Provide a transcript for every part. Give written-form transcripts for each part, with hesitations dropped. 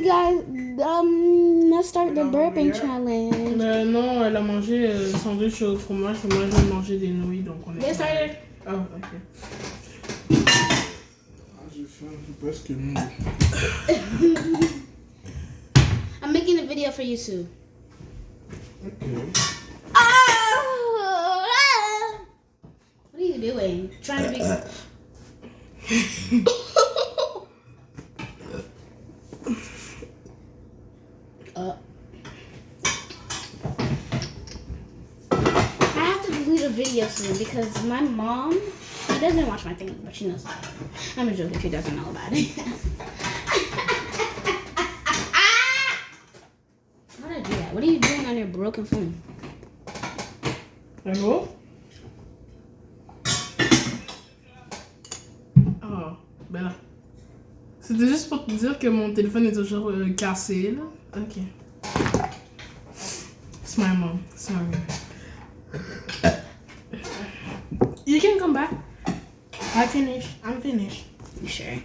guys, let's start the burping challenge. Non, elle a mangé sandwich au fromage, et moi je vais manger des nouilles, donc on est... Get started. Oh, ok. J'ai faim, j'ai presque nu. I'm making a video for you too. Okay. Oh! What are you doing? Trying to be... I have to delete a video soon because my mom, she doesn't watch my thing, but she knows about it. I'm a joke if she doesn't know about it. How did I do that? What are you doing on your broken phone? Hello? Oh, Bella. C'était juste pour te dire que mon téléphone est toujours cassé, là. Ok. It's my mom. Sorry. You can come back. I'm finished. You sure?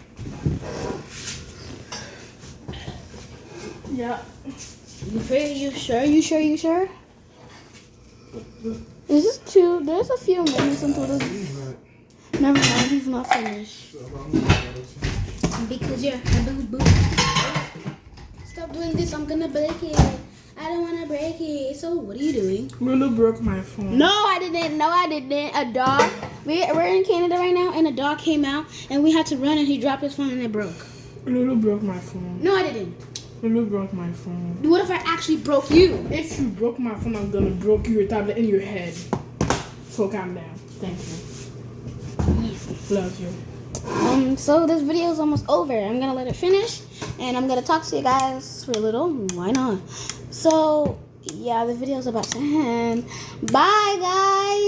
Yeah. You sure? Is this two? There's a few minutes until this. Never mind, he's not finished. Because you're a boo-boo. Stop doing this, I'm gonna break it. I don't wanna break it. So what are you doing? Lulu broke my phone. No, I didn't. A dog. We're in Canada right now, and a dog came out, and we had to run, and he dropped his phone, and it broke. Lulu broke my phone. No, I didn't. Lulu broke my phone. What if I actually broke you? If you broke my phone, I'm gonna break your tablet in your head. So calm down. Thank you. Love you. So this video is almost over. I'm gonna let it finish, and I'm gonna talk to you guys for a little. Why not? So yeah, the video's about to end. Bye, guys.